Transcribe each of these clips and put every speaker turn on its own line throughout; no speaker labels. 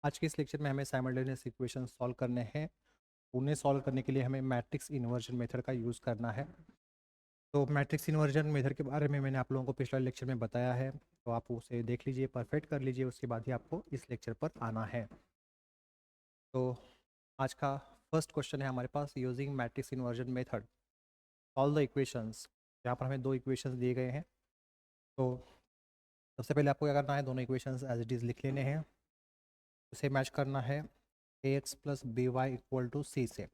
आज के इस लेक्चर में हमें साइमल्टेनियस इक्वेशन सॉल्व करने हैं। उन्हें सॉल्व करने के लिए हमें मैट्रिक्स इन्वर्जन मेथड का यूज़ करना है। तो मैट्रिक्स इन्वर्जन मेथड के बारे में मैंने आप लोगों को पिछले लेक्चर में बताया है, तो आप उसे देख लीजिए, परफेक्ट कर लीजिए, उसके बाद ही आपको इस लेक्चर पर आना है। तो आज का फर्स्ट क्वेश्चन है हमारे पास, using matrix inversion method solve the equations. यहाँ पर हमें दो इक्वेशंस दिए गए हैं। तो सबसे पहले आपको क्या करना है, दोनों इक्वेशंस एज इट इज़ लिख लेने हैं। उसे मैच करना है ax plus B Y equal to C से।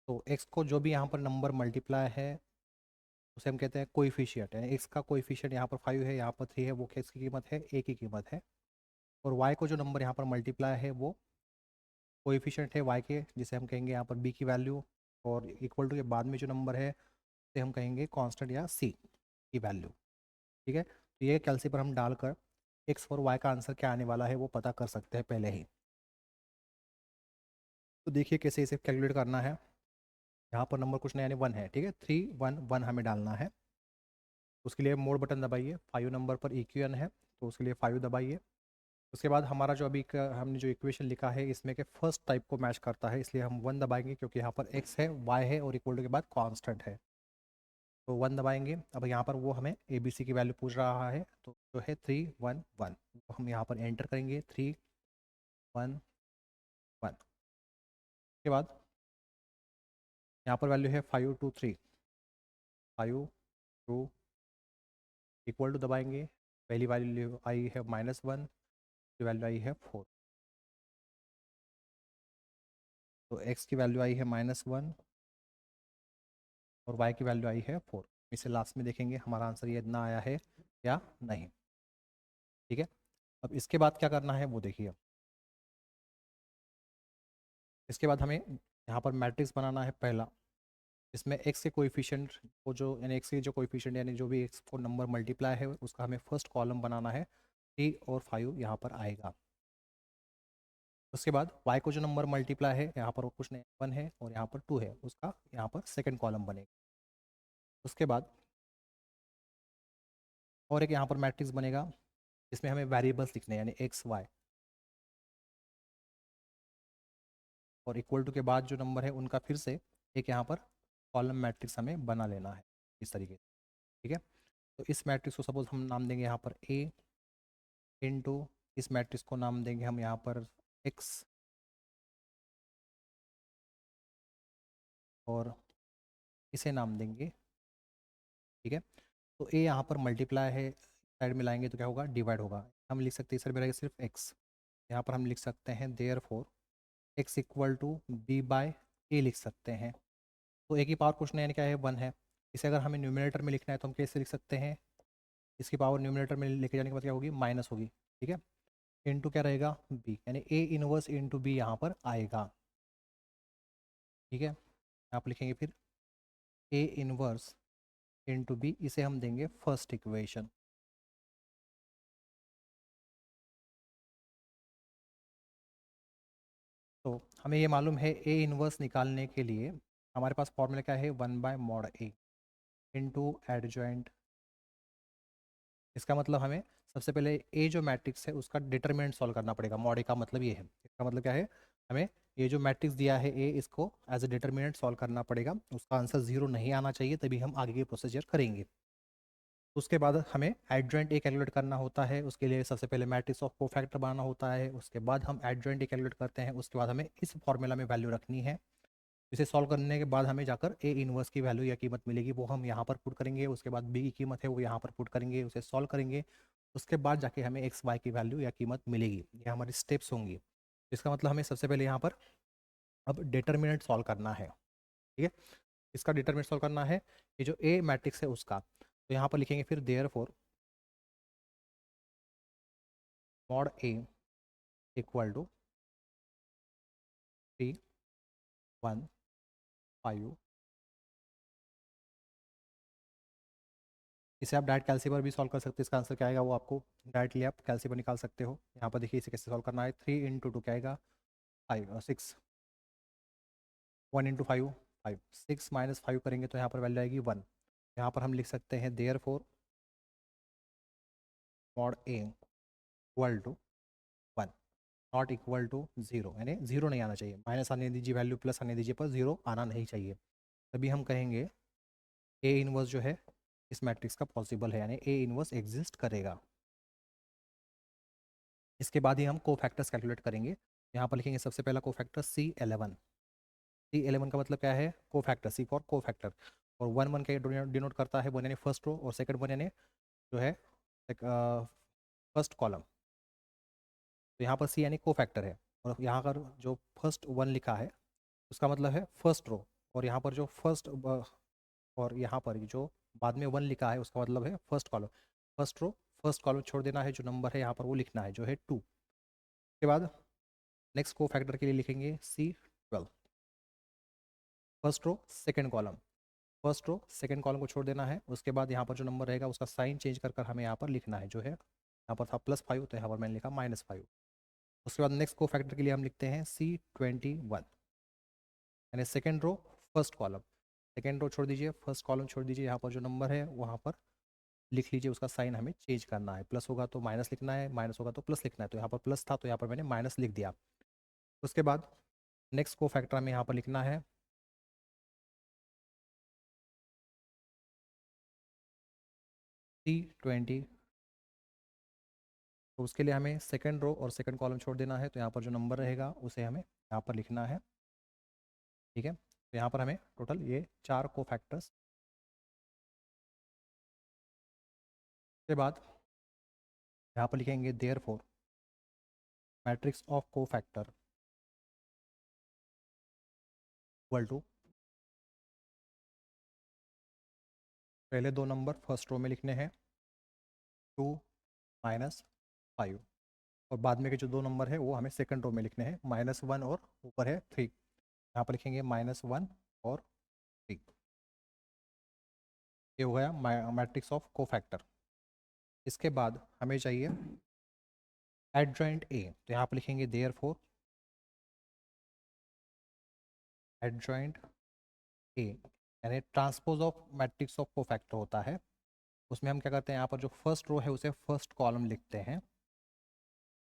तो x को जो भी यहाँ पर नंबर मल्टीप्लाई है उसे हम कहते हैं कोइफिशिएंट, यानी x का कोइफिशिएंट यहाँ पर 5 है, यहाँ पर 3 है, वो x की कीमत है, a की कीमत है। और y को जो नंबर यहाँ पर मल्टीप्लाई है वो कोइफिशिएंट है y के, जिसे हम कहेंगे यहाँ पर b की वैल्यू। और इक्वल टू के बाद में जो नंबर है उसे हम कहेंगे कांस्टेंट या c की वैल्यू। ठीक है, तो ये कैलसी पर हम डालकर x और y का आंसर क्या आने वाला है वो पता कर सकते हैं पहले ही। तो देखिए कैसे इसे कैलकुलेट करना है। यहाँ पर नंबर कुछ नहीं, यानी 1 है। ठीक है, 3 1 1 हमें डालना है। उसके लिए मोड बटन दबाइए। 5 नंबर पर EQN है, तो उसके लिए 5 दबाइए। उसके बाद हमारा जो अभी हमने जो इक्वेशन लिखा है इसमें के फर्स्ट टाइप को मैच करता है, इसलिए हम 1 दबाएंगे, क्योंकि यहाँ पर x है, y है और इक्वल टू के बाद कांस्टेंट है। तो 1 दबाएंगे। अब यहाँ पर वो हमें ABC की वैल्यू पूछ रहा है, तो जो है 3 1 1, तो हम यहाँ पर एंटर करेंगे 3 1 1। के बाद यहाँ पर वैल्यू है 5 2 3, 5 2 इक्वल टू दबाएंगे। पहली वैल्यू आई है -1, की वैल्यू आई है 4। तो x की वैल्यू आई है -1 और y की वैल्यू आई है 4। इसे लास्ट में देखेंगे हमारा आंसर ये इतना आया है या नहीं। ठीक है, अब इसके बाद क्या करना है वो देखिए। इसके बाद हमें यहाँ पर मैट्रिक्स बनाना है पहला। इसमें x के कोएफिशिएंट को जो, यानी x के जो कोएफिशिएंट यानी जो भी x को नंबर मल्टीप्लाई है उसका हमें फर्स्ट कॉलम बनाना है। 3 और 5 यहाँ पर आएगा। उसके बाद y को जो नंबर मल्टीप्लाई है यहाँ पर वो कुछ नहीं, 1 है और यहाँ पर 2 है, उसका यहाँ पर सेकेंड कॉलम बनेगा। उसके बाद और एक यहाँ पर मैट्रिक्स बनेगा, इसमें हमें वेरिएबल्स लिखने हैं, यानी एक्स वाई, और इक्वल टू के बाद जो नंबर है उनका फिर से एक यहाँ पर कॉलम मैट्रिक्स हमें बना लेना है इस तरीके से। ठीक है, तो इस मैट्रिक्स को सपोज हम नाम देंगे यहाँ पर ए इनटू, इस मैट्रिक्स को नाम देंगे हम यहाँ पर एक्स, और इसे नाम देंगे। ठीक है, तो ए यहाँ पर मल्टीप्लाई है, साइड में लाएंगे तो क्या होगा, डिवाइड होगा। हम लिख सकते हैं इस साइड में रहेगा सिर्फ एक्स। यहाँ पर हम लिख सकते हैं therefore X equal to B by A लिख सकते हैं। तो ए की पावर कुछ नहीं, यानी क्या है, 1 है। इसे अगर हमें न्यूमिनेटर में लिखना है तो हम कैसे लिख सकते हैं, इसकी पावर न्यूमिनेटर में लेके जाने के बाद क्या होगी, माइनस होगी। ठीक है, इनटू क्या रहेगा, बी, यानी ए इनवर्स इनटू बी यहाँ पर आएगा। ठीक है, यहाँ पर लिखेंगे फिर ए इनवर्स इनटू बी, इसे हम देंगे फर्स्ट इक्वेशन। तो हमें ये मालूम है ए इनवर्स निकालने के लिए हमारे पास फॉर्मूला क्या है, 1/mod ए इनटू एडजॉइंट। इसका मतलब हमें सबसे पहले ए जो मैट्रिक्स है उसका डिटरमिनेंट सॉल्व करना पड़ेगा। मॉड ए का मतलब ये है, इसका मतलब क्या है, हमें ये जो मैट्रिक्स दिया है ए, इसको एज ए डिटरमिनेंट सॉल्व करना पड़ेगा। उसका आंसर 0 नहीं आना चाहिए, तभी हम आगे की प्रोसीजर करेंगे। उसके बाद हमें एडजॉइंट ए कैलकुलेट करना होता है। उसके लिए सबसे पहले मैट्रिक्स ऑफ कोफैक्टर बनाना होता है, उसके बाद हम एडजॉइंट ए कैलकुलेट करते हैं। उसके बाद हमें इस फॉर्मूला में वैल्यू रखनी है। इसे सॉल्व करने के बाद हमें जाकर ए इनवर्स की वैल्यू या कीमत मिलेगी, वो हम यहाँ पर पुट करेंगे। उसके बाद बी की कीमत है वो यहाँ पर पुट करेंगे, उसे सॉल्व करेंगे। उसके बाद जाके हमें एक्स वाई की वैल्यू या कीमत मिलेगी। ये हमारी स्टेप्स होंगी। इसका मतलब हमें सबसे पहले यहाँ पर अब डिटर्मिनेंट सॉल्व करना है। ठीक है, इसका डिटर्मिनेंट सॉल्व करना है, ये जो ए मैट्रिक्स है उसका। तो यहाँ पर लिखेंगे फिर therefore mod A equal to 3 1 5। इसे आप डायरेक्ट कैल्सी पर भी सॉल्व कर सकते हैं। इसका आंसर क्या आएगा वो आपको डायरेक्टली आप कैल्सी पर निकाल सकते हो। यहाँ पर देखिए इसे कैसे सॉल्व करना है, 3 इंटू 2 क्या आएगा, 5 और 6, 1 इंटू 5 5, 6 माइनस 5 करेंगे तो यहाँ पर वैल्यू आएगी 1। यहाँ पर हम लिख सकते हैं therefore mod A equal to 1। Not equal to zero, यानी ज़ीरो नहीं आना चाहिए, माइनस आने दीजिए वैल्यू, प्लस आने दीजिए, पर ज़ीरो आना नहीं चाहिए, तभी हम कहेंगे ए इनवर्स जो है इस मैट्रिक्स का पॉसिबल है, यानी ए इनवर्स एग्जिस्ट करेगा। इसके बाद ही हम कोफैक्टर्स कैलकुलेट करेंगे। यहाँ पर लिखेंगे सबसे पहला कोफैक्टर C11। C11 का मतलब क्या है? कोफैक्टर, C फॉर कोफैक्टर, और वन वन का डिनोट करता है, वन यानी फर्स्ट रो और सेकंड वन यानी जो है फर्स्ट कॉलम। तो यहाँ पर C यानी कोफैक्टर है, और यहाँ पर जो फर्स्ट वन लिखा है उसका मतलब है फर्स्ट रो, और यहाँ पर जो फर्स्ट और यहाँ पर जो बाद में वन लिखा है उसका मतलब है first column. First row first column छोड़ देना है, जो नंबर है यहाँ पर वो लिखना है जो है 2। उसके बाद नेक्स्ट को फैक्टर के लिए लिखेंगे C12, first row second column, first row second column को छोड़ देना है। उसके बाद यहाँ पर जो नंबर रहेगा उसका साइन चेंज कर कर हमें यहाँ पर लिखना है, जो है यहाँ पर था +5 तो यहाँ पर मैंने लिखा -5। उसके बाद नेक्स्ट को फैक्टर के लिए हम लिखते हैं C21, यानी second row first column, second row छोड़ दीजिए फर्स्ट कॉलम छोड़ दीजिए, यहाँ पर जो नंबर है वहाँ पर लिख लीजिए, उसका साइन हमें चेंज करना है, प्लस होगा तो माइनस लिखना है, माइनस होगा तो प्लस लिखना है, तो यहाँ पर प्लस था तो यहाँ पर मैंने माइनस लिख दिया। उसके बाद नेक्स्ट को फैक्टर हमें यहाँ पर लिखना है C20, तो उसके लिए हमें सेकंड रो और सेकंड कॉलम छोड़ देना है, तो यहाँ पर जो नंबर रहेगा उसे हमें यहाँ पर लिखना है। ठीक है, तो यहाँ पर हमें टोटल ये 4 को फैक्टर्स। के बाद यहाँ पर लिखेंगे देयरफॉर मैट्रिक्स ऑफ को फैक्टर इक्वल टू, पहले दो नंबर फर्स्ट रो में लिखने हैं 2 -5, और बाद में के जो दो नंबर है वो हमें सेकंड रो में लिखने हैं, -1 और ऊपर है 3, यहाँ पर लिखेंगे -1 और 3। ये हो गया मैट्रिक्स ऑफ कोफैक्टर। इसके बाद हमें चाहिए एडजॉइंट ए, तो यहाँ पर लिखेंगे देयरफॉर एडजॉइंट ए, यानी transpose of matrix of cofactor होता है। उसमें हम क्या करते हैं, यहाँ पर जो फर्स्ट रो है उसे फर्स्ट कॉलम लिखते हैं,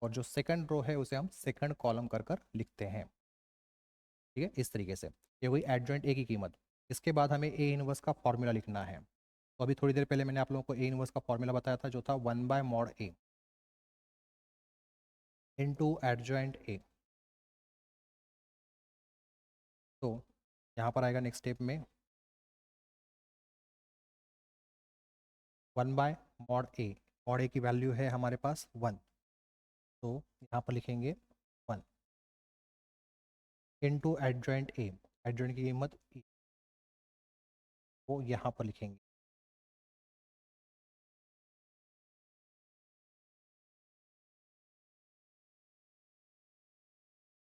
और जो सेकंड रो है उसे हम सेकंड कॉलम कर कर लिखते हैं। ठीक है, इस तरीके से ये हुई एडजॉइंट ए की कीमत। इसके बाद हमें ए इनवर्स का फॉर्मूला लिखना है। तो अभी थोड़ी देर पहले मैंने आप लोगों को ए इनवर्स का फॉर्मूला बताया था, जो था 1/mod A into adjoint A. तो यहाँ पर आएगा नेक्स्ट स्टेप में 1/mod A, मॉड ए की वैल्यू है हमारे पास 1, तो यहाँ पर लिखेंगे 1 इंटू एडजॉइंट ए, एडजॉइंट की कीमत E, वो यहाँ पर लिखेंगे।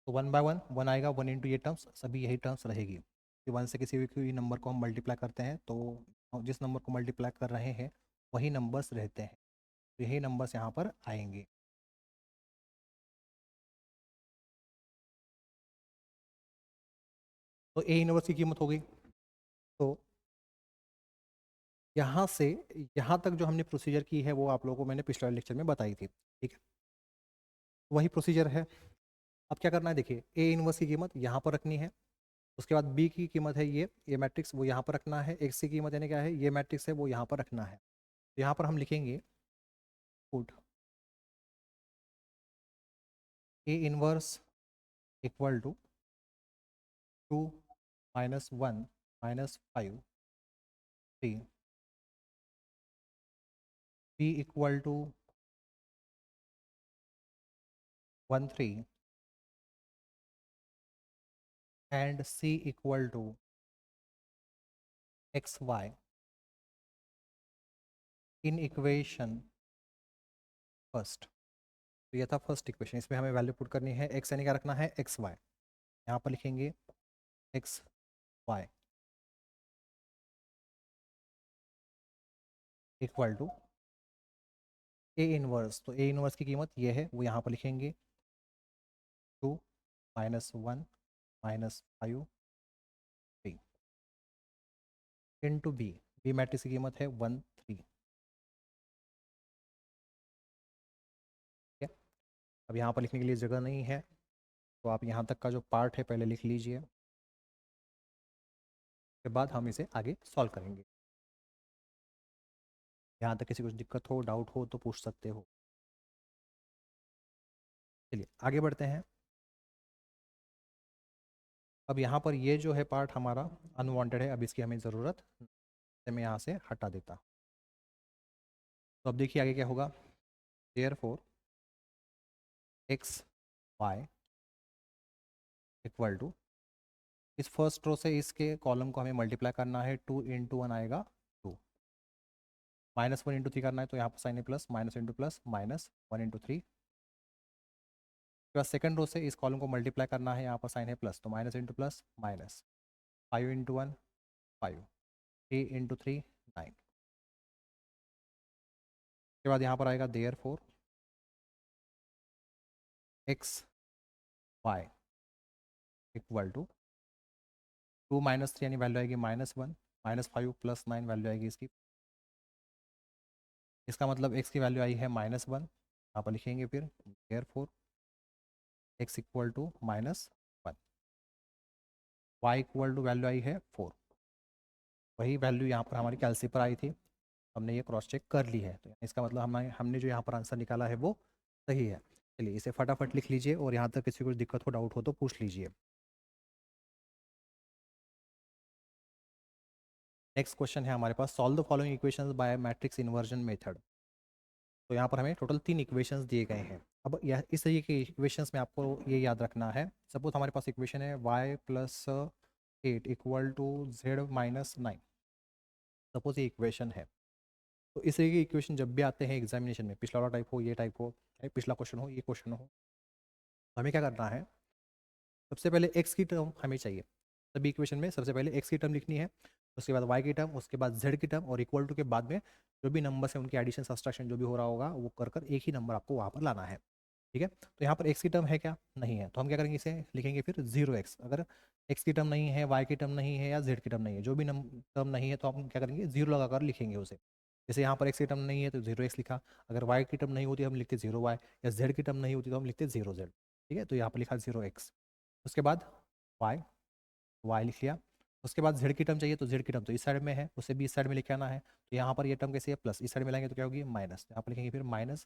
तो 1/1 1 आएगा, 1 इंटू ये टर्म्स सभी यही टर्म्स रहेगी, कि 1 से किसी भी नंबर को हम मल्टीप्लाई करते हैं तो जिस नंबर को मल्टीप्लाई कर रहे हैं वही नंबर्स रहते हैं, तो यही नंबर्स यहाँ पर आएंगे। तो ए इनवर्स की कीमत हो गई। तो यहाँ से यहाँ तक जो हमने प्रोसीजर की है वो आप लोगों को मैंने पिछले लेक्चर में बताई थी। ठीक है, वही प्रोसीजर है। अब क्या करना है, देखिए ए इनवर्स की कीमत यहाँ पर रखनी है, उसके बाद बी की कीमत है ये मैट्रिक्स वो यहाँ पर रखना है, एक्स की कीमत यानी क्या है, ये मैट्रिक्स है वो यहाँ पर रखना है। तो यहाँ पर हम लिखेंगे put A inverse equal to 2 -1 -5 3, B equal to 1 3, and C equal to XY in equation first. तो ये था फर्स्ट इक्वेशन, इसमें हमें वैल्यू पुट करनी है, एक्स यानी क्या रखना है XY, यहाँ पर लिखेंगे XY equal to A inverse, तो ए इनवर्स की कीमत ये है वो यहाँ पर लिखेंगे 2 -1 -5 3 इंटू बी, बी मैट्रिक्स की कीमत है 1 3। ठीक है, अब यहाँ पर लिखने के लिए जगह नहीं है, तो आप यहाँ तक का जो पार्ट है पहले लिख लीजिए, उसके बाद हम इसे आगे सॉल्व करेंगे। यहाँ तक किसी कुछ दिक्कत हो, डाउट हो तो पूछ सकते हो। चलिए आगे बढ़ते हैं। अब यहाँ पर ये जो है पार्ट हमारा अनवांटेड है, अब इसकी हमें ज़रूरत, मैं यहाँ से हटा देता। तो अब देखिए आगे क्या होगा। Therefore X Y equal to, इस फर्स्ट रो से इसके कॉलम को हमें मल्टीप्लाई करना है, 2 इंटू 1 आएगा 2, -1 इंटू 3 करना है, तो यहाँ पर साइन है plus, minus into plus, -1 into 3। उसके बाद सेकंड रो से इस कॉलम को मल्टीप्लाई करना है, यहाँ पर साइन है प्लस, तो minus into plus minus, 5 into 1 5, 3 into 3 9। उसके बाद यहाँ पर आएगा therefore X Y equal to 2 minus 3 यानी वैल्यू आएगी -1, -5 प्लस 9 वैल्यू आएगी इसकी। इसका मतलब x की वैल्यू आई है -1, यहाँ पर लिखेंगे फिर therefore x equal to -1, y equal to value आई है 4। वही वैल्यू यहाँ पर हमारी कैलसी पर आई थी, हमने ये क्रॉस चेक कर ली है, तो इसका मतलब हमने जो यहाँ पर आंसर निकाला है वो सही है। चलिए इसे फटाफट लिख लीजिए, और यहाँ तक किसी को दिक्कत हो, डाउट हो तो पूछ लीजिए। नेक्स्ट क्वेश्चन है हमारे पास, solve the following equations by matrix inversion method. तो यहाँ पर हमें टोटल 3 इक्वेशंस दिए गए हैं। अब यह इस तरीके के इक्वेशंस में आपको ये याद रखना है, सपोज हमारे पास इक्वेशन है y plus 8 equal to z minus 9, suppose ये इक्वेशन है। तो इस तरीके के इक्वेशन जब भी आते हैं एग्जामिनेशन में, पिछला वाला टाइप हो, ये टाइप हो, पिछला क्वेश्चन हो, ये क्वेश्चन हो, तो हमें क्या करना है, सबसे पहले x की टर्म हमें चाहिए। सभी इक्वेशन में सबसे पहले x की टर्म लिखनी है, उसके बाद y की टर्म, उसके बाद z की टर्म, और इक्वल टू के बाद में जो भी नंबर्स हैं उनकी एडिशन सब्सट्रैक्शन जो भी हो रहा होगा वो कर कर एक ही नंबर आपको वहाँ पर लाना है। ठीक है, तो यहाँ पर x की टर्म है क्या, नहीं है, तो हम क्या करेंगे, इसे लिखेंगे फिर 0x। अगर x की टर्म नहीं है, y की टर्म नहीं है, या z की टर्म नहीं है, जो भी टर्म नहीं है, तो हम क्या करेंगे, 0 लगाकर लिखेंगे उसे। जैसे यहाँ पर x की टर्म नहीं है तो 0x लिखा, अगर y की टर्म नहीं होती हम लिखते 0y, या z की टर्म नहीं होती तो हम लिखते 0z। ठीक है, तो यहाँ पर लिखा 0x। उसके बाद y, y लिख लिया। उसके बाद z की टर्म चाहिए, तो z की टर्म तो इस साइड में है, उसे भी इस साइड में लिखे आना है, तो यहाँ पर ये टर्म कैसे है, प्लस, इस साइड में लाएंगे तो क्या होगी, माइनस, यहाँ पर लिखेंगे फिर माइनस।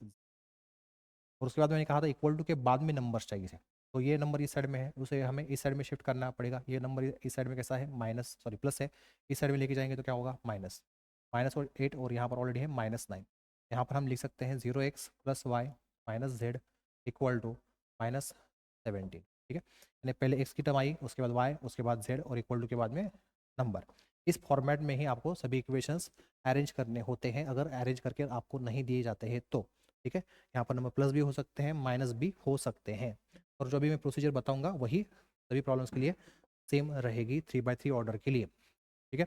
और उसके बाद मैंने कहा था इक्वल टू के बाद में नंबर्स चाहिए थे, तो ये नंबर इस साइड में है, उसे हमें इस साइड में शिफ्ट करना पड़ेगा। ये नंबर इस साइड में कैसा है, माइनस, सॉरी प्लस है, इस साइड में लेके जाएंगे तो क्या होगा, माइनस, -8, और यहाँ पर ऑलरेडी है -9। यहाँ पर हम लिख सकते हैं 0x plus Y minus Z equal to -17। ठीक है, यानी पहले x की टर्म आई, उसके बाद y, उसके बाद z, और इक्वल टू के बाद में नंबर। इस फॉर्मेट में ही आपको सभी इक्वेशंस अरेंज करने होते हैं, अगर अरेंज करके आपको नहीं दिए जाते हैं तो। ठीक है, यहाँ पर नंबर प्लस भी हो सकते हैं, माइनस भी हो सकते हैं, और जो भी मैं प्रोसीजर बताऊंगा वही सभी प्रॉब्लम्स के लिए सेम रहेगी 3x3 ऑर्डर के लिए। ठीक है,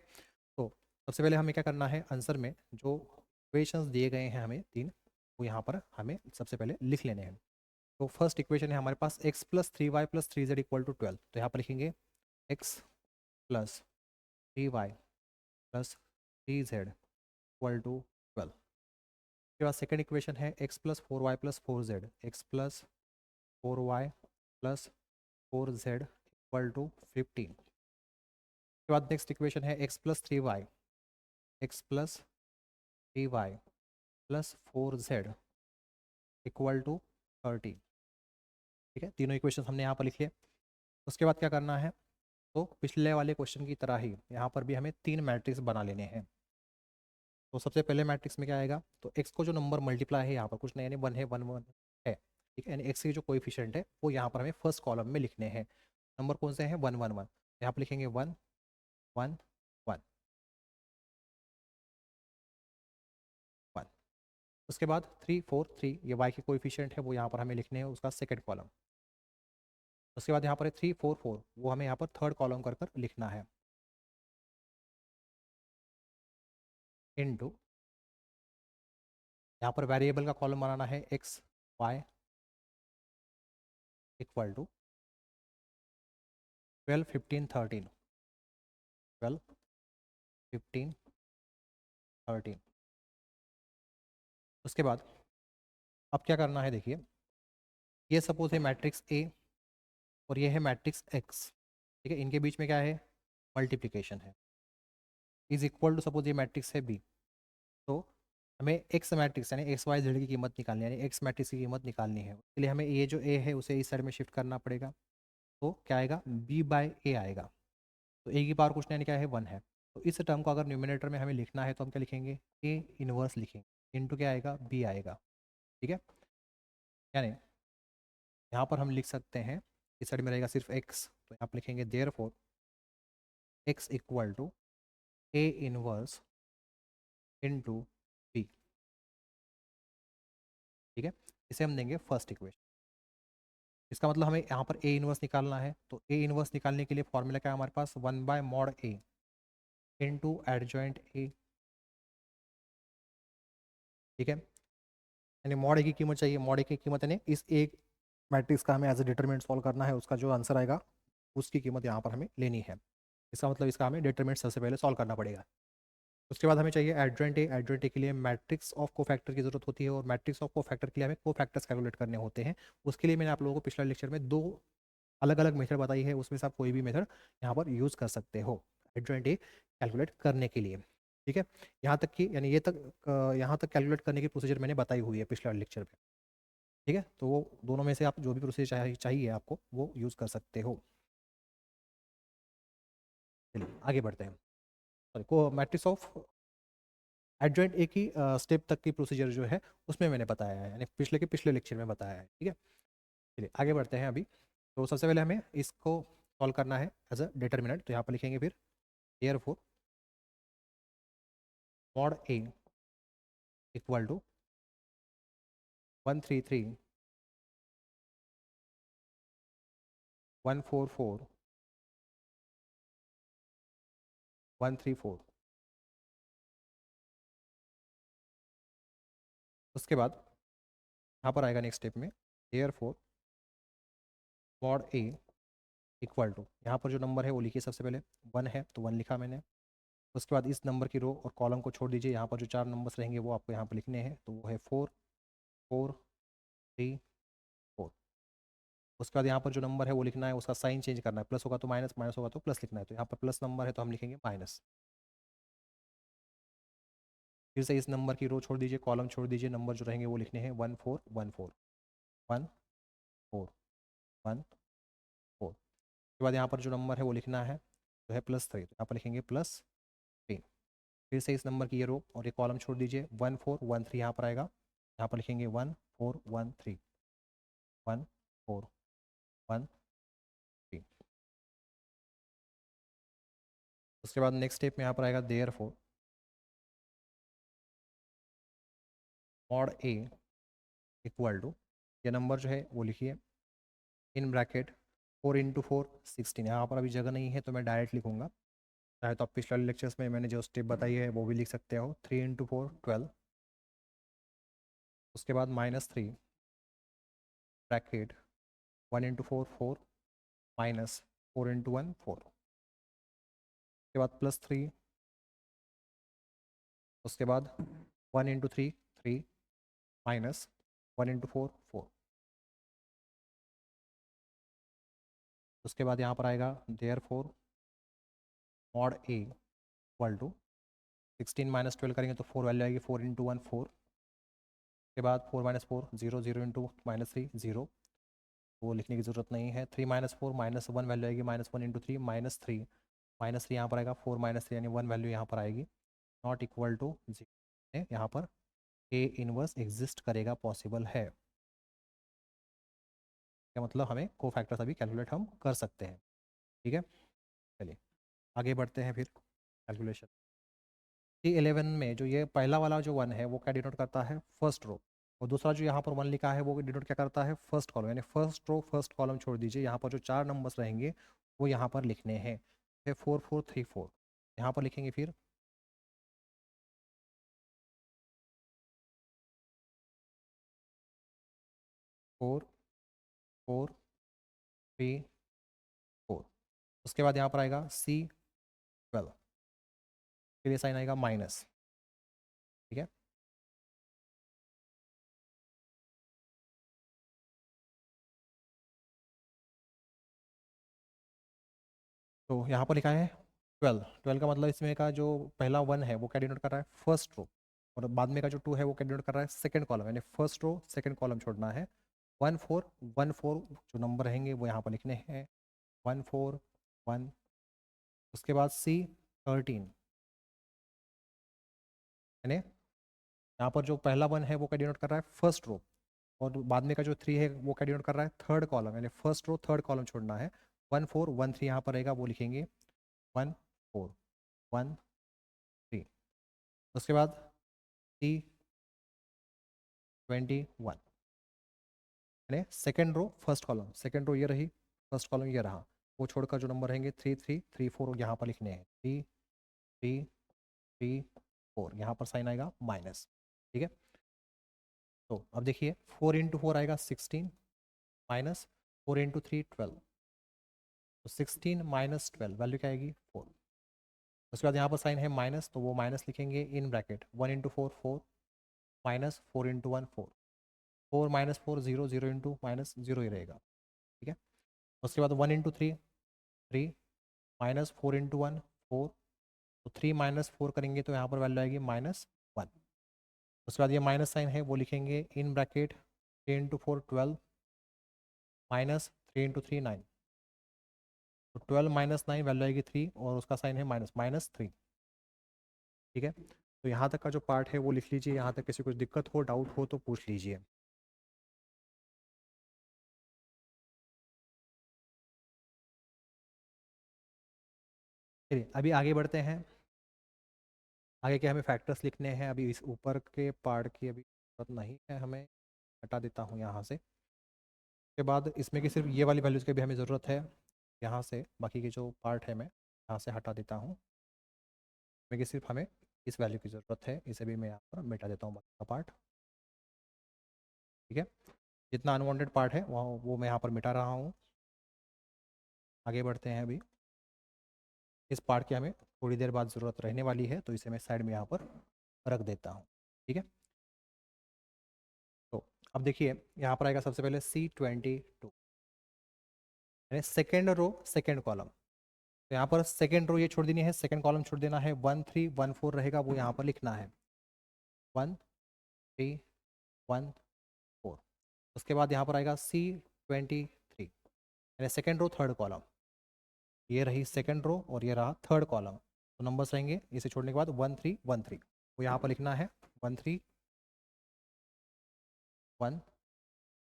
तो सबसे पहले हमें क्या करना है, आंसर में जो इक्वेशंस दिए गए हैं हमें 3, वो यहाँ पर हमें सबसे पहले लिख लेने हैं। तो फर्स्ट इक्वेशन है हमारे पास x plus 3y plus 3z equal to 12, तो यहाँ पर लिखेंगे x plus 3y plus 3z equal to 12। उसके बाद सेकेंड इक्वेशन है x plus 4y plus 4z, x plus 4y plus 4z equal to 15। उसके बाद नेक्स्ट इक्वेशन है x plus 3y, x plus 3y plus 4z equal to 30। ठीक है, तीनों equation हमने यहाँ पर लिख लिए। उसके बाद क्या करना है, तो पिछले वाले क्वेश्चन की तरह ही यहाँ पर भी हमें 3 मैट्रिक्स बना लेने हैं। तो सबसे पहले मैट्रिक्स में क्या आएगा, तो x को जो नंबर मल्टीप्लाई है यहाँ पर कुछ नहीं, यानी 1 है, 1 1 है। ठीक है, यानी x के जो कोएफिशिएंट है वो यहाँ पर हमें फर्स्ट कॉलम में लिखने हैं। नंबर कौन से हैं, 1 1 1, यहाँ पर लिखेंगे 1 1 1 1। उसके बाद 3 4 3, ये y के कोएफिशिएंट है वो यहाँ पर हमें लिखने हैं, उसका सेकेंड कॉलम। उसके बाद यहाँ पर है 3 4 4, वो हमें यहाँ पर थर्ड कॉलम कर कर लिखना है, इनटू यहाँ पर वेरिएबल का कॉलम बनाना है x y इक्वल टू 12 15 13, 12 15 13। उसके बाद अब क्या करना है, देखिए ये सपोज है मैट्रिक्स ए और ये है मैट्रिक्स एक्स, ठीक है, इनके बीच में क्या है, मल्टीप्लिकेशन है, इज इक्वल टू सपोज ये मैट्रिक्स है बी। तो हमें एक्स मैट्रिक्स यानी एक्स वाई जेड की कीमत निकालनी है, यानी एक्स मैट्रिक्स की कीमत निकालनी है, उसके लिए हमें ये जो ए है उसे इस साइड में शिफ्ट करना पड़ेगा। तो क्या आएगा, बी बाय ए आएगा। तो ए की पावर कुछ नहीं, यानी क्या है, 1 है। तो इस टर्म को अगर न्यूमिनेटर में हमें लिखना है तो हम क्या लिखेंगे, ए इनवर्स लिखेंगे, इनटू क्या आएगा, बी आएगा, ठीक है। यानी यहाँ पर हम लिख सकते हैं, इस साइड में रहेगा सिर्फ एक्स, तो यहाँ पर लिखेंगे therefore X equal to A inverse into B, ठीक है। इसे हम देंगे फर्स्ट इक्वेशन। इसका मतलब हमें यहाँ पर ए इनवर्स निकालना है, तो ए इनवर्स निकालने के लिए फॉर्मूला क्या है हमारे पास, 1/mod A into adjoint A, ठीक है। यानी मॉड ए की कीमत चाहिए, मॉड ए की कीमत यानी इस एक मैट्रिक्स का हमें एज ए डिटरमिनेंट सॉल्व करना है, उसका जो आंसर आएगा उसकी कीमत यहाँ पर हमें लेनी है। इसका मतलब इसका हमें डिटरमिनेंट सबसे पहले सॉल्व करना पड़ेगा। उसके बाद हमें चाहिए एडजॉइंट ए, एडजॉइंट ए के लिए मैट्रिक्स ऑफ कोफैक्टर की जरूरत होती है, और मैट्रिक्स ऑफ कोफैक्टर के लिए हमें कोफैक्टर्स कैलकुलेट करने होते हैं। उसके लिए मैंने आप लोगों को पिछले लेक्चर में 2 अलग अलग मेथड बताई है, उसमें से आप कोई भी मेथड यहाँ पर यूज़ कर सकते हो एडजॉइंट ए कैलकुलेट करने के लिए, ठीक है। यहाँ तक कि यानी यहाँ तक कैलकुलेट करने की प्रोसीजर मैंने बताई हुई है पिछले लेक्चर में, ठीक है। तो वो दोनों में से आप जो भी प्रोसीजर चाहिए आपको वो यूज़ कर सकते हो। चलिए आगे बढ़ते हैं। सॉरी, को मैट्रिक्स ऑफ एडजॉइंट ए की स्टेप तक की प्रोसीजर जो है उसमें मैंने बताया है, यानी पिछले लेक्चर में बताया है, ठीक है। चलिए आगे बढ़ते हैं अभी। तो सबसे पहले हमें इसको सॉल्व करना है एज अ डिटर्मिनेंट, तो यहाँ पर लिखेंगे फिर therefore mod A equal to 133 144 134। उसके बाद यहाँ पर आएगा नेक्स्ट स्टेप में therefore mod A equal to, यहाँ पर जो नंबर है वो लिखिए सबसे पहले, 1 है तो 1 लिखा मैंने। उसके बाद इस नंबर की रो और कॉलम को छोड़ दीजिए, यहाँ पर जो 4 नंबर्स रहेंगे वो आपको यहाँ पर लिखने हैं, तो वो है 4 4 3 4। उसके बाद यहाँ पर जो नंबर है वो लिखना है, उसका साइन चेंज करना है, प्लस होगा तो माइनस, माइनस होगा तो प्लस लिखना है। तो यहाँ पर प्लस नंबर है तो हम लिखेंगे माइनस। फिर से इस नंबर की रो छोड़ दीजिए, कॉलम छोड़ दीजिए, नंबर जो रहेंगे वो लिखने हैं 1 4 1 4 1 4 1 4। उसके बाद यहाँ पर जो नंबर है वो लिखना है जो है +3, तो यहाँ पर लिखेंगे +3। फिर से इस नंबर की ये रो और ये कॉलम छोड़ दीजिए, 1 4 1 3 यहाँ पर आएगा, यहाँ पर लिखेंगे 1 4 1 3 1 4 1 3। उसके बाद नेक्स्ट स्टेप में यहाँ पर आएगा therefore mod A equal to, ये नंबर जो है वो लिखिए इन ब्रैकेट 4 इंटू 4 16। यहाँ पर अभी जगह नहीं है तो मैं डायरेक्ट लिखूंगा, चाहे तो आप पिछले लेक्चर्स में मैंने जो स्टेप बताई है वो भी लिख सकते हो। 3 इंटू 4 12। उसके बाद -3 ब्रैकेट 1 इंटू 4 4 माइनस 4 इंटू 1 4। उसके बाद +3। उसके बाद 1 इंटू 3 3 माइनस 1 इंटू 4 4। उसके बाद यहाँ पर आएगा therefore mod A equal to 16 minus 12 करेंगे तो 4 वैल्यू आएगी, 4 इंटू 1 4। उसके बाद 4 माइनस 4 0 0 इंटू -3 0, वो लिखने की ज़रूरत नहीं है। 3 माइनस 4 -1 वैल्यू आएगी, -1 इंटू 3 -3 -3 यहाँ पर आएगा, 4 -3 यानी 1 वैल्यू यहाँ पर आएगी, नॉट इक्वल टू 0। यहाँ पर ए इनवर्स एग्जिस्ट करेगा, पॉसिबल है। क्या मतलब हमें को फैक्टर्स अभी कैलकुलेट हम कर सकते हैं, ठीक है। चलिए आगे बढ़ते हैं फिर कैलकुलेशन। C11 में जो ये पहला वाला जो 1 है वो क्या डिनोट करता है, फर्स्ट रो, और दूसरा जो यहाँ पर 1 लिखा है वो डिनोट क्या करता है, फर्स्ट कॉलम। यानी फर्स्ट रो फर्स्ट कॉलम छोड़ दीजिए, यहाँ पर जो 4 नंबर्स रहेंगे वो यहाँ पर लिखने हैं, 4 4 3 4। यहाँ पर लिखेंगे फिर 4 4 3 4। उसके बाद यहाँ पर आएगा C12, फिर ये साइन आएगा माइनस, ठीक है। तो यहाँ पर लिखा है 12। 12 का मतलब इसमें का जो पहला 1 है वो क्या डिनोट कर रहा है, फर्स्ट रो, और बाद में का जो 2 है वो क्या डिनोट कर रहा है, सेकंड कॉलम, यानी फर्स्ट रो सेकंड कॉलम छोड़ना है। 1 4 1 4 जो नंबर रहेंगे वो यहाँ पर लिखने हैं, 1 4 1। उसके बाद C13, यानी यहाँ पर जो पहला 1 है वो क्या डिनोट कर रहा है, फर्स्ट रो, और बाद में का जो 3 है वो क्या डिनोट कर रहा है, थर्ड कॉलम, यानी फर्स्ट रो थर्ड कॉलम छोड़ना है। 1 4 1 3 यहाँ पर रहेगा, वो लिखेंगे 1 4 1 3। उसके बाद C21, यानी second row first column, second row ये रही, फर्स्ट कॉलम ये रहा, वो छोड़कर जो नंबर रहेंगे 3 3 3 4 यहाँ पर लिखने हैं, 3 3 3 4, यहाँ पर साइन आएगा माइनस। ठीक है, तो अब देखिए 4 इंटू 4 आएगा 16, माइनस 4 इंटू 3 12, तो 16 माइनस 12 वैल्यू क्या आएगी, 4। उसके बाद यहाँ पर साइन है माइनस, तो वो माइनस लिखेंगे in bracket, 1 into 4 4, minus 4 into 1 4, 4 minus 4 0, 0 into minus 0 ही रहेगा। ठीक है, उसके बाद 1 इंटू 3 3, माइनस 4 इंटू 1 4, तो 3 माइनस 4 करेंगे तो यहाँ पर वैल्यू आएगी -1। उसके बाद ये माइनस साइन है वो लिखेंगे in bracket, 3 into 4 12, minus 3 into 3 9, तो 12 माइनस 9 वैल्यू आएगी 3, और उसका साइन है -3। ठीक है, तो यहाँ तक का जो पार्ट है वो लिख लीजिए, यहाँ तक किसी कुछ दिक्कत हो डाउट हो तो पूछ लीजिए। चलिए अभी आगे बढ़ते हैं। आगे के हमें फैक्टर्स लिखने हैं, अभी इस ऊपर के पार्ट की अभी जरूरत नहीं है हमें, हटा देता हूँ यहाँ से। उसके बाद इसमें की सिर्फ ये वाली वैल्यूज़ की भी हमें ज़रूरत है, यहाँ से बाकी के जो पार्ट है मैं यहाँ से हटा देता हूँ। इसमें कि सिर्फ हमें इस वैल्यू की ज़रूरत है, इसे भी मैं यहाँ पर मिटा देता हूँ बाकी का पार्ट। ठीक है, जितना अनवांटेड पार्ट है वहाँ वो मैं यहाँ पर मिटा रहा हूँ। आगे बढ़ते हैं। अभी इस पार्ट की हमें थोड़ी देर बाद ज़रूरत रहने वाली है, तो इसे मैं साइड में यहाँ पर रख देता हूँ। ठीक है, तो अब देखिए यहाँ पर आएगा सबसे पहले C22, यानी सेकेंड रो सेकेंड कॉलम। तो यहाँ पर सेकेंड रो ये छोड़ देनी है, सेकेंड कॉलम छोड़ देना है, 1 3 1 4 रहेगा, वो यहाँ पर लिखना है 1 3 1 4। उसके बाद यहाँ पर आएगा C23, यानी सेकेंड रो थर्ड कॉलम, ये रही सेकेंड रो और ये रहा थर्ड कॉलम, तो नंबर्स रहेंगे इसे छोड़ने के बाद 1 3 1 3, वो यहाँ पर लिखना है 1 3 1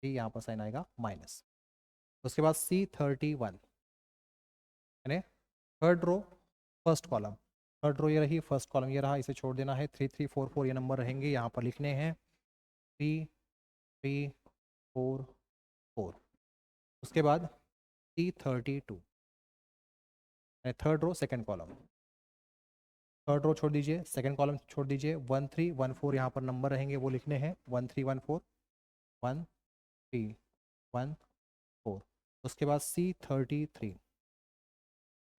3, यहाँ पर साइन आएगा माइनस। उसके बाद C31, यानी third row first column, third row ये रही, फर्स्ट कॉलम ये रहा, इसे छोड़ देना है, 3 3 4 4 ये नंबर रहेंगे, यहाँ पर लिखने हैं 3 3 4 4। उसके बाद C32, third row second column, third row छोड़ दीजिए, सेकंड कॉलम छोड़ दीजिए, 1 3 1 4 यहाँ पर नंबर रहेंगे, वो लिखने हैं 1 3 1 4 1 3 1 4। उसके बाद C33,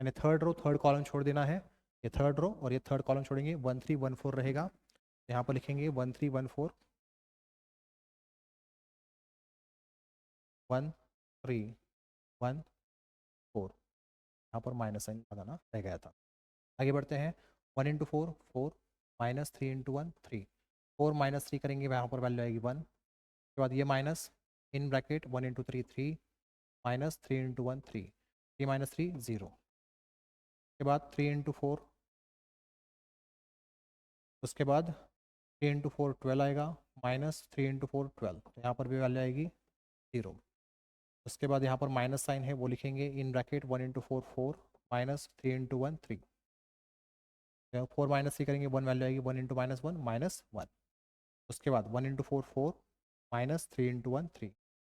यानी थर्ड रो थर्ड कॉलम छोड़ देना है, ये थर्ड रो और ये थर्ड कॉलम छोड़ेंगे, 1 3 1 4 रहेगा, यहाँ पर लिखेंगे 1 3 1 4 1 3 1 4, यहाँ पर माइनस साइन लगाना रह गया था। आगे बढ़ते हैं, 1 इंटू 4 4, माइनस 3 इंटू 1 3, 4 माइनस 3 करेंगे, यहाँ पर वैल्यू आएगी 1। उसके बाद ये minus in bracket 1 into 3 3, minus 3 into 1 3, 3 minus 3 0। उसके बाद 3 इंटू 4, उसके बाद 3 इंटू 4 12 आएगा, माइनस 3 इंटू 4 12, तो यहाँ पर भी वैल्यू आएगी 0। उसके बाद यहाँ पर माइनस साइन है वो लिखेंगे in bracket 1 into 4 4, minus 3 into 1 3, 4 minus 3 करेंगे 1 वैल्यू आएगी 1 इंटू -1 -1। उसके बाद 1 इंटू 4 4, माइनस 3 इंटू 1 3,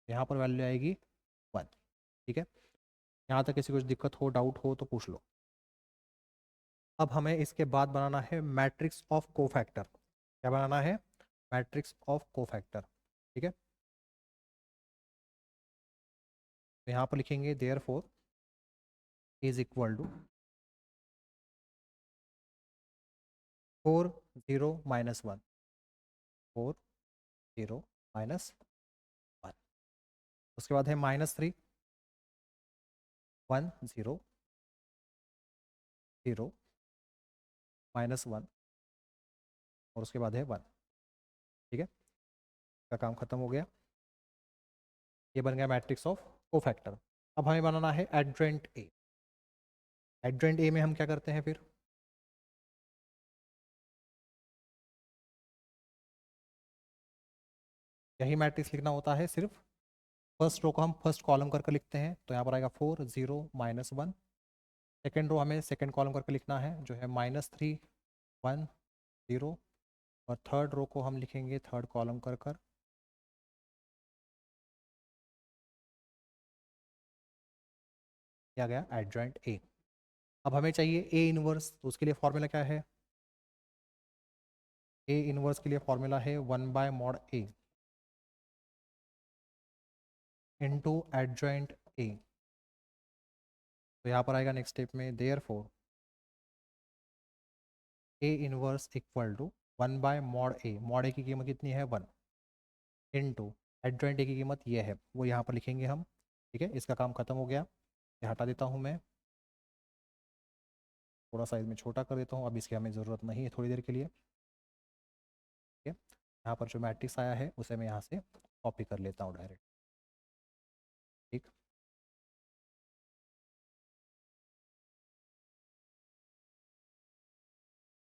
यहाँ पर वैल्यू आएगी 1। ठीक है, यहाँ तक किसी कुछ दिक्कत हो डाउट हो तो पूछ लो। अब हमें इसके बाद बनाना है मैट्रिक्स ऑफ कोफैक्टर। क्या बनाना है, मैट्रिक्स ऑफ कोफैक्टर। ठीक है, तो यहाँ पर लिखेंगे देयरफॉर इज इक्वल टू 4 0 -1, 4 0 -1। उसके बाद है -3 1 0, 0 -1 और उसके बाद है 1। ठीक है, का काम खत्म हो गया। ये बन गया मैट्रिक्स ऑफ कोफैक्टर। अब हमें बनाना है एड्जेंट ए। एड्जेंट ए में हम क्या करते हैं फिर, यही मैट्रिक्स लिखना होता है, सिर्फ फर्स्ट रो को हम फर्स्ट कॉलम करके लिखते हैं। तो यहाँ पर आएगा 4 0 -1। सेकेंड रो हमें सेकेंड कॉलम करके लिखना है, जो है -3 1 0। और थर्ड रो को हम लिखेंगे थर्ड कॉलम कर कर। क्या गया एडजॉइंट ए। अब हमें चाहिए ए इनवर्स, तो उसके लिए फॉर्मूला क्या है, ए इनवर्स के लिए फॉर्मूला है 1/mod A into adjoint A. तो यहाँ पर आएगा नेक्स्ट स्टेप में therefore A inverse equal to 1/mod A। Mod A की कीमत कितनी है 1 इंटू एडजॉइंट ए की कीमत ये है, वो यहाँ पर लिखेंगे हम। ठीक है, इसका काम खत्म हो गया। ये हटा देता हूँ मैं, थोड़ा साइज में छोटा कर देता हूँ, अब इसकी हमें ज़रूरत नहीं है थोड़ी देर के लिए। ठीक है, यहाँ पर जो मैट्रिक्स आया है उसे मैं यहाँ से कॉपी कर लेता हूँ डायरेक्ट। ठीक,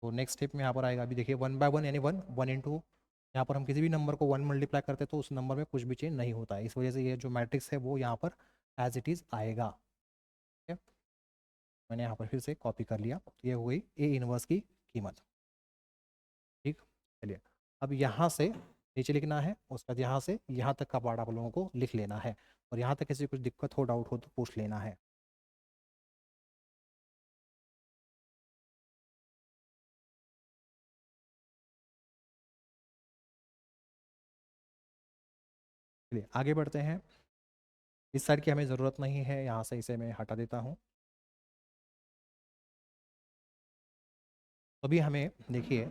तो नेक्स्ट स्टेप में यहाँ पर आएगा, अभी देखिए 1/1 यानी 1 1 इंटू, यहाँ पर हम किसी भी नंबर को 1 मल्टीप्लाई करते हैं तो उस नंबर में कुछ भी चेंज नहीं होता है, इस वजह से ये जो मैट्रिक्स है वो यहाँ पर एज इट इज़ आएगा। ठीक है, मैंने यहाँ पर फिर से कॉपी कर लिया, तो ये हो गई ए इनवर्स की कीमत। ठीक, चलिए अब यहाँ से नीचे लिखना है, उसके बाद यहाँ से यहाँ तक का पार्ट आप लोगों को लिख लेना है, और यहाँ तक किसी कुछ दिक्कत हो डाउट हो तो पूछ लेना है। चलिए आगे बढ़ते हैं। इस साइड की हमें ज़रूरत नहीं है, यहाँ से इसे मैं हटा देता हूँ। अभी हमें देखिए,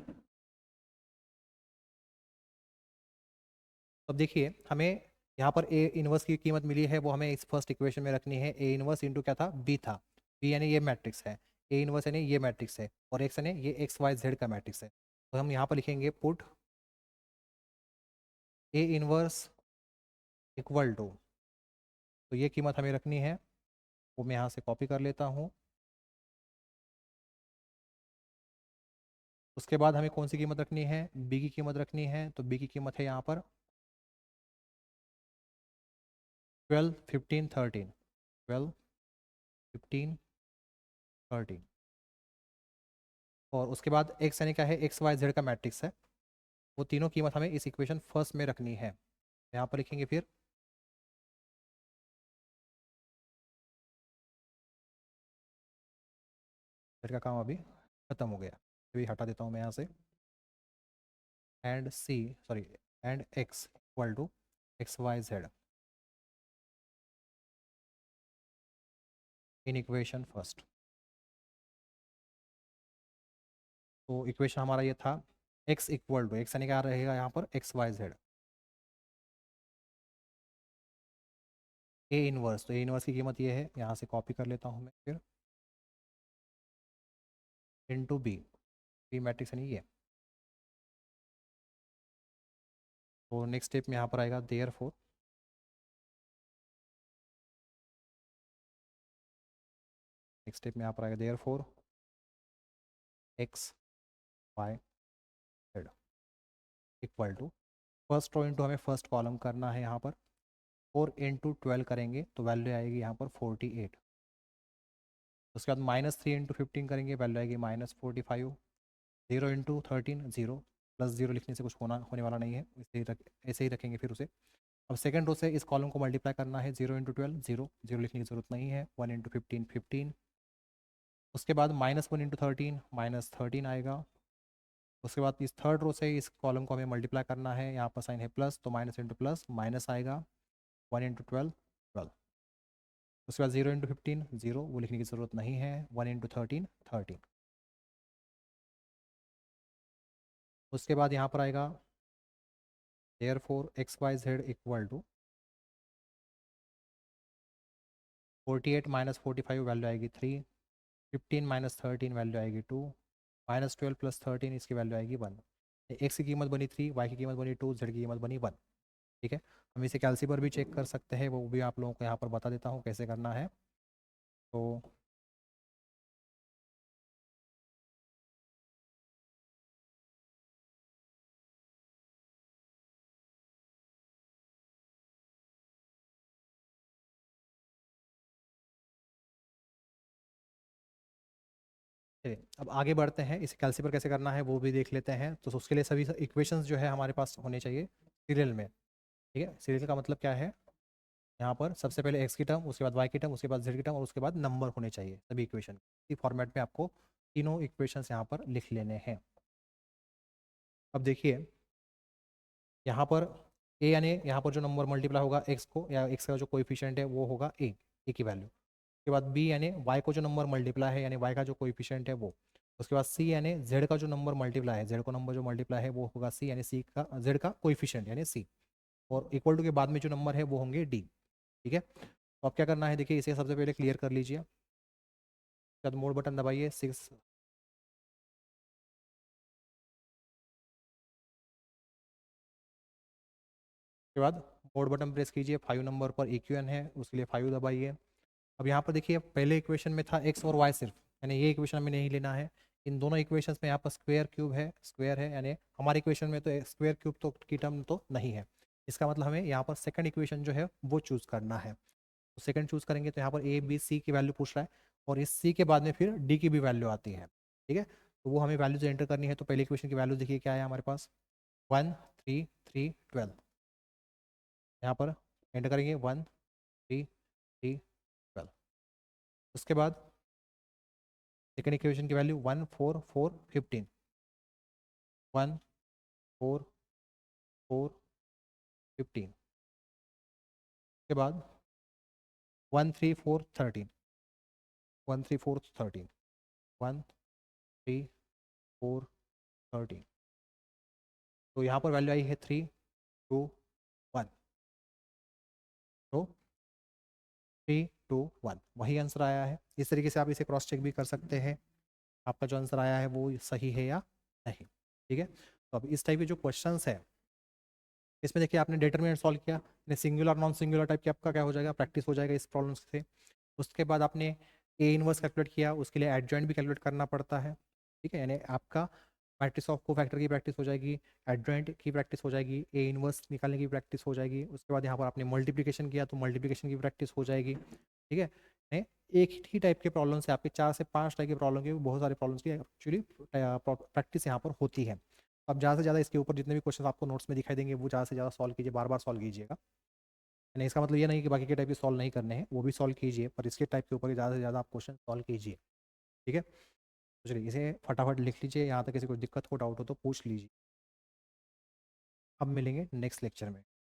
अब देखिए हमें यहाँ पर ए इनवर्स की कीमत मिली है, वो हमें इस फर्स्ट इक्वेशन में रखनी है। ए इनवर्स इंटू क्या था, बी था, बी यानी ये मैट्रिक्स है, ए इनवर्स यानी ये मैट्रिक्स है, और एक्स यानी ये एक्स वाई जेड का मैट्रिक्स है। तो हम यहाँ पर लिखेंगे put A inverse equal to, तो ये कीमत हमें रखनी है, वो मैं यहाँ से कॉपी कर लेता हूँ। उसके बाद हमें कौन सी कीमत रखनी है, बी की कीमत रखनी है, तो बी की कीमत है यहाँ पर 12 15 13, 12 15 13। और उसके बाद एक्स यानी क्या है, एक्स वाई जेड का मैट्रिक्स है, वो तीनों कीमत हमें इस इक्वेशन फर्स्ट में रखनी है। यहाँ पर लिखेंगे फिर फिर का काम अभी खत्म हो गया, अभी हटा देता हूँ मैं यहाँ से। And C sorry and X equal to X Y Z in equation first. तो इक्वेशन हमारा ये था, एक्स इक्वल टू, एक्स यानी क्या रहेगा यहाँ पर, X Y Z A inverse, तो ए इनवर्स की कीमत ये है, यहाँ से कॉपी कर लेता हूँ मैं फिर, इंटू बी, बी मैट्रिक्स यानी ये। तो नेक्स्ट स्टेप में यहाँ पर आएगा देयर फोर, नेक्स्ट स्टेप में यहाँ पर आएगा therefore X Y Z equal to, first row into हमें फर्स्ट कॉलम करना है, यहाँ पर 4 इंटू 12 करेंगे तो वैल्यू आएगी यहाँ पर 48। उसके बाद -3 इंटू 15 करेंगे, वैल्यू आएगी -45। 0 इंटू 13 0, प्लस 0 लिखने से कुछ होने वाला नहीं है, ऐसे ही रखेंगे फिर उसे। अब सेकंड रो से इस कॉलम को मल्टीप्लाई करना है, 0 इंटू 12 0, 0 लिखने की जरूरत नहीं है, 1 इंटू 15 15। उसके बाद -1 इंटू 13 -13 आएगा। उसके बाद इस थर्ड रो से इस कॉलम को हमें मल्टीप्लाई करना है, यहाँ पर साइन है प्लस, तो माइनस इंटू प्लस माइनस आएगा, 1 इंटू 12 12। उसके बाद 0 इंटू 15 0, वो लिखने की ज़रूरत नहीं है, 1 इंटू 13 13। उसके बाद यहाँ पर आएगा therefore X Y Z equal to 48 -45, value आएगी 3। 15 माइनस 13 वैल्यू आएगी 2, माइनस 12 प्लस 13 इसकी वैल्यू आएगी 1। एक्स की कीमत बनी 3, वाई की कीमत बनी 2, जेड की कीमत बनी 1। ठीक है, हम इसे कैलसी पर भी चेक कर सकते हैं, वो भी आप लोगों को यहाँ पर बता देता हूँ कैसे करना है। तो चलिए अब आगे बढ़ते हैं, इसे कैलसी पर कैसे करना है वो भी देख लेते हैं। तो उसके लिए सभी इक्वेशंस जो है हमारे पास होने चाहिए सीरियल में। ठीक है, सीरियल का मतलब क्या है, यहाँ पर सबसे पहले एक्स की टर्म, उसके बाद वाई की टर्म, उसके बाद जेड की टर्म और उसके बाद नंबर होने चाहिए सभी इक्वेशन। इसी फॉर्मेट में आपको तीनों इक्वेशंस यहाँ पर लिख लेने हैं। अब देखिए यहाँ पर ए यानी यहाँ पर जो नंबर मल्टीप्लाई होगा एक्स को, या एक्स का जो कोएफिशिएंट है वो होगा ए की वैल्यू। उसके बाद बी यानी वाई को जो नंबर मल्टीप्लाई है यानी वाई का जो कोएफिशिएंट है वो। उसके बाद सी यानी जेड का जो नंबर मल्टीप्लाई है, जेड को नंबर जो मल्टीप्लाई है वो होगा सी यानी सी का जेड का कोएफिशिएंट यानी सी। और इक्वल टू के बाद में जो नंबर है वो होंगे डी। ठीक है, तो अब क्या करना है, देखिए इसे सबसे पहले क्लियर कर लीजिए। उसके बाद मोड बटन दबाइए 6। के बाद मोड बटन प्रेस कीजिए, 5 नंबर पर इक्वेशन है उसके लिए 5 दबाइए। अब यहाँ पर देखिए पहले इक्वेशन में था एक्स और वाई सिर्फ, यानी ये इक्वेशन हमें नहीं लेना है। इन दोनों इक्वेशंस में यहाँ पर स्क्वायर क्यूब है, स्क्वायर है, यानी हमारे इक्वेशन में तो स्क्वायर क्यूब तो की टर्म तो नहीं है। इसका मतलब हमें यहाँ पर सेकंड इक्वेशन जो है वो चूज़ करना है। तो सेकंड चूज़ करेंगे तो यहाँ पर ए बी सी की वैल्यू पूछ रहा है, और इस सी के बाद में फिर डी की भी वैल्यू आती है। ठीक है, तो वो हमें वैल्यूज एंटर करनी है। तो पहले इक्वेशन की वैल्यू देखिए क्या है हमारे पास, 1 3 3 12। यहाँ पर एंटर करेंगे 1 3 3 12। उसके बाद सेकेंड इक्वेशन की वैल्यू 1 4 4 15, 1 4 4 15। उसके बाद 1 3 4 13, 1 3 4 13, 1 3 4 13। तो यहाँ पर वैल्यू आई है 3 2 1। तो 3 2 1 वही आंसर आया है। इस तरीके से आप इसे क्रॉस चेक भी कर सकते हैं आपका जो आंसर आया है वो सही है या नहीं। ठीक है, तो अब इस टाइप के जो क्वेश्चंस है इसमें देखिए आपने डिटरमिनेंट सॉल्व किया, सिंगुलर नॉन सिंगुलर टाइप की आपका क्या हो जाएगा, प्रैक्टिस हो जाएगा इस प्रॉब्लम से। उसके बाद आपने ए इनवर्स कैलकुलेट किया, उसके लिए एडजॉइंट भी कैलकुलेट करना पड़ता है। ठीक है, यानी आपका मैट्रिक्स ऑफ कोफैक्टर की प्रैक्टिस हो जाएगी, एडजॉइंट की प्रैक्टिस हो जाएगी, ए इनवर्स निकालने की प्रैक्टिस हो जाएगी। उसके बाद यहाँ पर आपने मल्टीप्लिकेशन किया तो मल्टीप्लिकेशन की प्रैक्टिस हो जाएगी। ठीक है, एक ही टाइप के प्रॉब्लम से आपके 4 से 5 टाइप के प्रॉब्लम की, बहुत सारे प्रॉब्लम्स की एक्चुअली प्रैक्टिस यहाँ पर होती है। अब ज़्यादा से ज़्यादा इसके ऊपर जितने भी क्वेश्चन आपको नोट्स में दिखाई देंगे वो ज़्यादा से ज़्यादा सॉल्व कीजिए, बार बार सॉल्व कीजिएगा। यानी इसका मतलब ये नहीं कि बाकी के टाइप के सॉल्व नहीं करने हैं, वो भी सॉल्व कीजिए, पर इसके टाइप के ऊपर ज़्यादा से ज़्यादा आप क्वेश्चन सॉल्व कीजिए। ठीक है, तो चलिए इसे फटाफट लिख लीजिए, यहाँ तक किसी को दिक्कत हो डाउट हो तो पूछ लीजिए। अब मिलेंगे नेक्स्ट लेक्चर में।